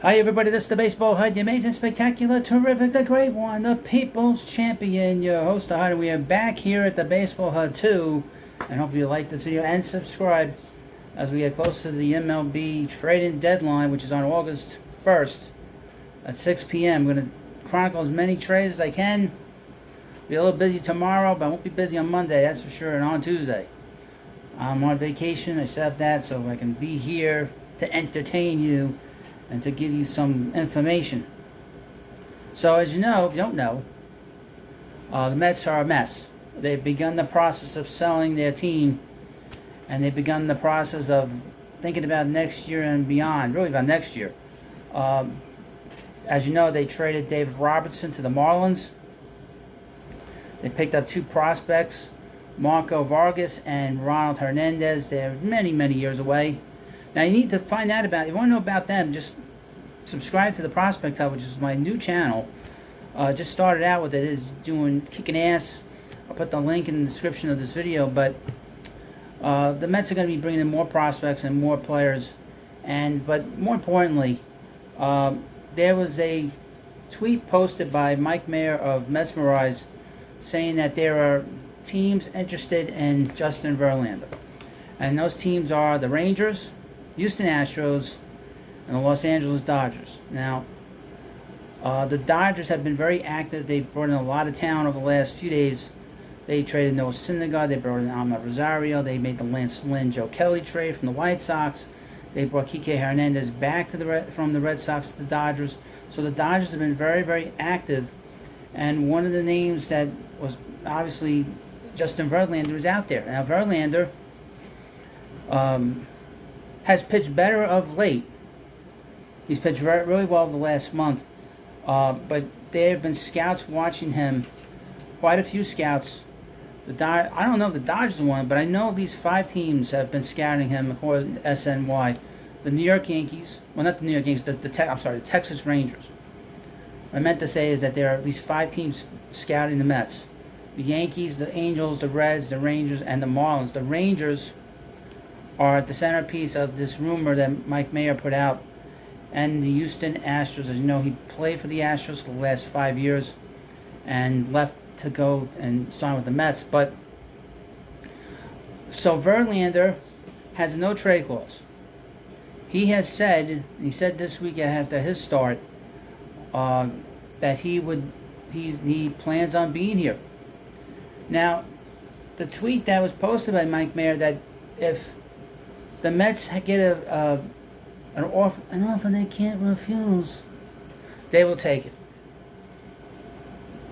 Hi everybody, this is the Baseball HUD, the amazing, spectacular, terrific, the great one, the People's Champion, your host, the HUD, and we are back here at the Baseball HUD 2, and hope you like this video and subscribe as we get closer to the MLB trade-in deadline, which is on August 1st at 6 p.m. I'm going to chronicle as many trades as I can. Be a little busy tomorrow, but I won't be busy on Monday, that's for sure, and on Tuesday. I'm on vacation, I set up that so I can be here to entertain you and to give you some information. So as you know, if you don't know, the Mets are a mess. They've begun the process of selling their team, and they've begun the process of thinking about next year and beyond, really about next year. As you know, they traded David Robertson to the Marlins. They picked up two prospects, Marco Vargas and Ronald Hernandez. They're many, many years away. Now you need to find out about, if you want to know about them, just subscribe to the Prospect Hub, which is my new channel. Just started out with it, is kicking ass. I'll put the link in the description of this video, but the Mets are going to be bringing in more prospects and more players, but more importantly, there was a tweet posted by Mike Mayer of Mets RHP saying that there are teams interested in Justin Verlander, and those teams are the Rangers, Houston Astros, and the Los Angeles Dodgers. Now, the Dodgers have been very active. They brought in a lot of talent over the last few days. They traded Noah Syndergaard. They brought in Ahmed Rosario. They made the Lance Lynn, Joe Kelly trade from the White Sox. They brought Kike Hernandez back to from the Red Sox to the Dodgers. So the Dodgers have been very, very active. And one of the names that was obviously Justin Verlander is out there. Now, Verlander has pitched better of late. He's pitched really well the last month. But there have been scouts watching him, quite a few scouts. I don't know if the Dodgers won, but I know at least 5 teams have been scouting him according to SNY. The New York Yankees, well, not the New York Yankees, the Texas Rangers. What I meant to say is that there are at least 5 teams scouting the Mets. The Yankees, the Angels, the Reds, the Rangers, and the Marlins. The Rangers are at the centerpiece of this rumor that Mike Mayer put out. And the Houston Astros, as you know, he played for the Astros for the last 5 years and left to go and sign with the Mets. But so Verlander has no trade clause. He has said, he said this week after his start, that he plans on being here. Now, the tweet that was posted by Mike Mayer, that if the Mets get an offer they can't refuse, they will take it.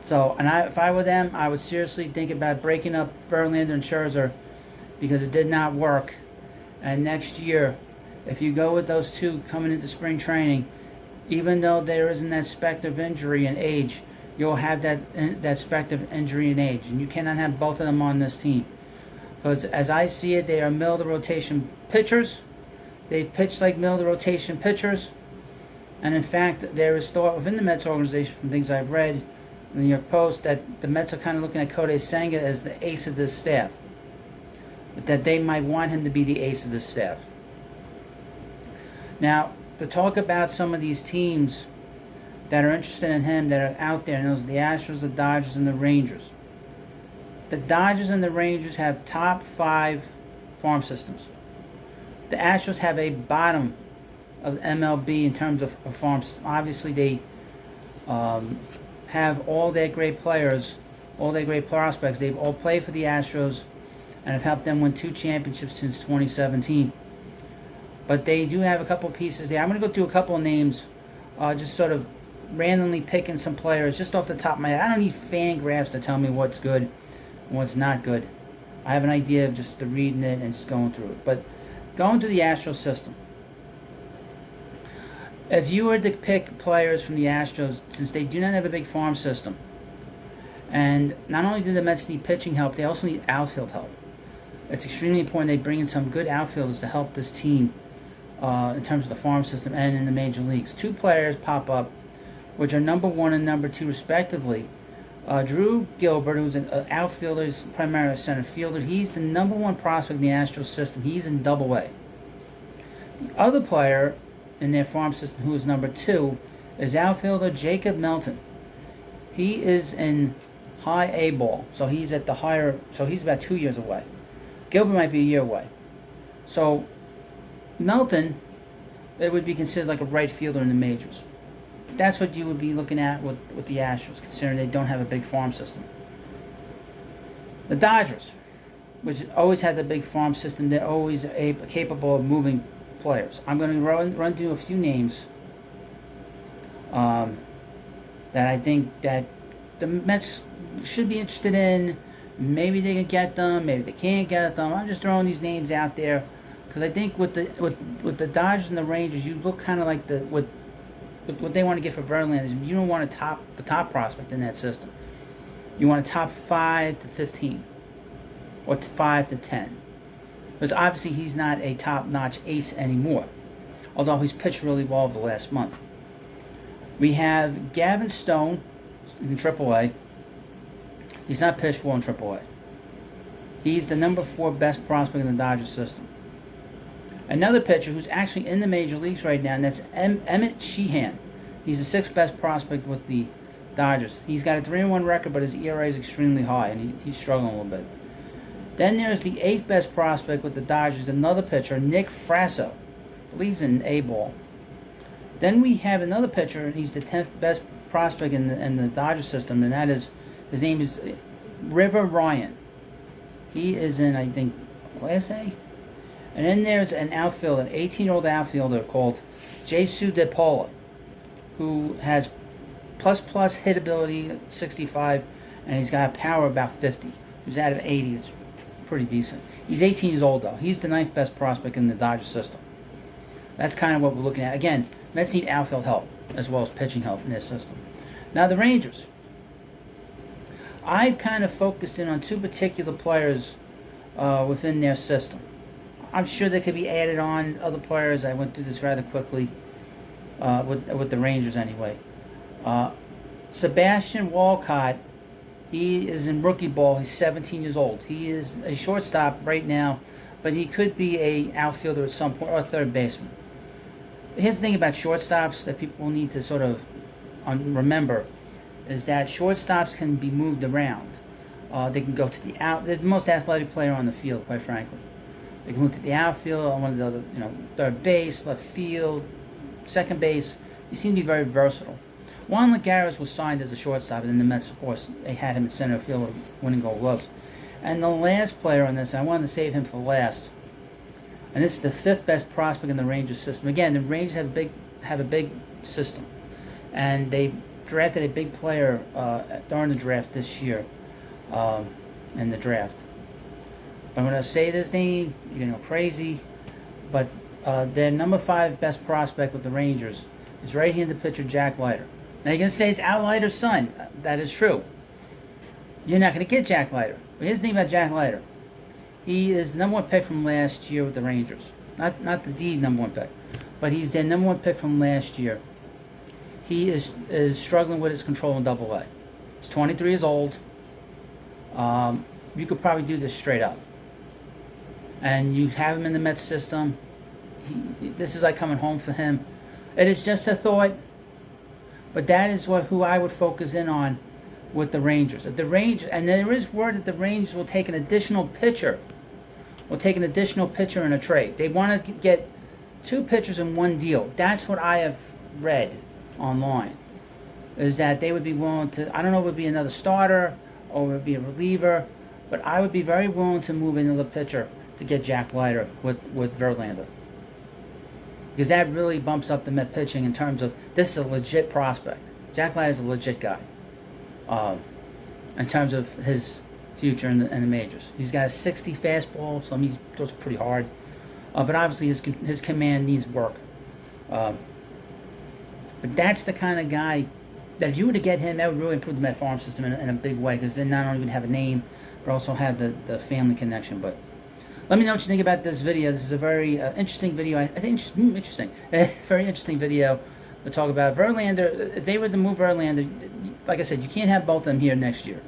So, and if I were them, I would seriously think about breaking up Verlander and Scherzer, because it did not work. And next year, if you go with those two coming into spring training, even though there isn't that specter of injury and age, you'll have that specter of injury and age, and you cannot have both of them on this team. Because as I see it, they are middle of the rotation pitchers. They've pitched like middle of the rotation pitchers. And in fact, there is thought within the Mets organization, from things I've read in the New York Post, that the Mets are kind of looking at Kodai Senga as the ace of this staff. But that they might want him to be the ace of this staff. Now, to talk about some of these teams that are interested in him, that are out there, and those are the Astros, the Dodgers, and the Rangers. The Dodgers and the Rangers have top 5 farm systems. The Astros have a bottom of MLB in terms of farms. Obviously, they have all their great players, all their great prospects. They've all played for the Astros and have helped them win 2 championships since 2017. But they do have a couple pieces there. I'm going to go through a couple of names, just sort of randomly picking some players just off the top of my head. I don't need fan graphs to tell me what's good and what's not good. I have an idea of just reading it and just going through it. But going through the Astros system, if you were to pick players from the Astros, since they do not have a big farm system, and not only do the Mets need pitching help, they also need outfield help. It's extremely important they bring in some good outfielders to help this team in terms of the farm system and in the major leagues. 2 players pop up, which are number 1 and number 2 respectively. Drew Gilbert, who's an outfielder, primarily a center fielder. He's the number 1 prospect in the Astros system. He's in Double-A. The other player in their farm system, who is number 2, is outfielder Jacob Melton. He is in high A ball, so he's at the higher, so he's about 2 years away. Gilbert might be a year away. So Melton, it would be considered like a right fielder in the majors. That's what you would be looking at with the Astros, considering they don't have a big farm system. The Dodgers, which always had the big farm system, they're always capable of moving players. I'm going to run through a few names that I think that the Mets should be interested in. Maybe they can get them, maybe they can't get them. I'm just throwing these names out there because I think with the Dodgers and the Rangers, you look kind of like what they want to get for Verlander is you don't want the top prospect in that system. You want a top 5 to 15 or 5 to 10. Because obviously he's not a top-notch ace anymore, although he's pitched really well the last month. We have Gavin Stone in AAA. He's not pitched well in AAA. He's the number 4 best prospect in the Dodgers system. Another pitcher who's actually in the major leagues right now, and that's Emmett Sheehan. He's the 6th best prospect with the Dodgers. He's got a 3-1 record, but his ERA is extremely high, and he's struggling a little bit. Then there's the 8th best prospect with the Dodgers, another pitcher, Nick Frasso. I believe he's in A-ball. Then we have another pitcher, and he's the 10th best prospect in the Dodgers system, and that is, his name is River Ryan. He is in, I think, Class A? And then there's an outfielder, an 18-year-old outfielder called Jesus DePaula, who has plus hit ability 65, and he's got a power about 50. He's out of 80. It's pretty decent. He's 18 years old, though. He's the 9th best prospect in the Dodgers system. That's kind of what we're looking at. Again, Mets need outfield help as well as pitching help in their system. Now, the Rangers. I've kind of focused in on 2 particular players within their system. I'm sure they could be added on other players. I went through this rather quickly with the Rangers anyway. Sebastian Walcott, he is in rookie ball. He's 17 years old. He is a shortstop right now, but he could be a outfielder at some point or a third baseman. Here's the thing about shortstops that people need to sort of remember is that shortstops can be moved around. They can go to the out. They're the most athletic player on the field, quite frankly. They can move to the outfield, on one of the other, third base, left field, second base. They seem to be very versatile. Juan Lagares was signed as a shortstop, and then the Mets, of course, they had him in center field winning Gold Gloves. And the last player on this, I wanted to save him for last. And this is the 5th best prospect in the Rangers system. Again, the Rangers have a big system, and they drafted a big player during the draft this year, in the draft. I'm going to say this name, you're going to go crazy, but their number 5 best prospect with the Rangers is right-handed pitcher Jack Leiter. Now you're going to say it's Al Leiter's son. That is true. You're not going to get Jack Leiter. But here's the thing about Jack Leiter. He is the number 1 pick from last year with the Rangers. Not the number 1 pick, but he's their number 1 pick from last year. He is struggling with his control in Double-A. He's 23 years old. You could probably do this straight up. And you have him in the Mets system. This is like coming home for him. It is just a thought, but that is who I would focus in on with the Rangers. And there is word that the Rangers will take an additional pitcher. Will take an additional pitcher in a trade. They want to get 2 pitchers in one deal. That's what I have read online. Is that they would be willing to, I don't know if it would be another starter or it would be a reliever, but I would be very willing to move another pitcher to get Jack Leiter with Verlander. Because that really bumps up the Met pitching in terms of, this is a legit prospect. Jack Leiter is a legit guy. In terms of his future in the majors. He's got a 60 fastball, so he throws pretty hard. But obviously his command needs work. But that's the kind of guy that if you were to get him, that would really improve the Met farm system in a big way, because they not only would have a name, but also have the family connection. But let me know what you think about this video. This is a very interesting video. I think interesting. Very interesting video to talk about. Verlander, if they were to move Verlander, like I said, you can't have both of them here next year.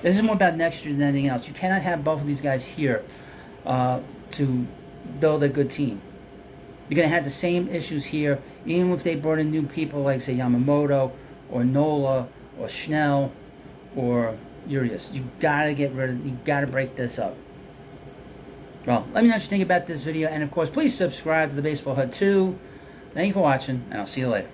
This is more about next year than anything else. You cannot have both of these guys here to build a good team. You're going to have the same issues here, even if they brought in new people like, say, Yamamoto or Nola or Schnell or Urias. You got to get rid of, you got to break this up. Well, let me know what you think about this video, and of course, please subscribe to the Baseball Hut too. Thank you for watching, and I'll see you later.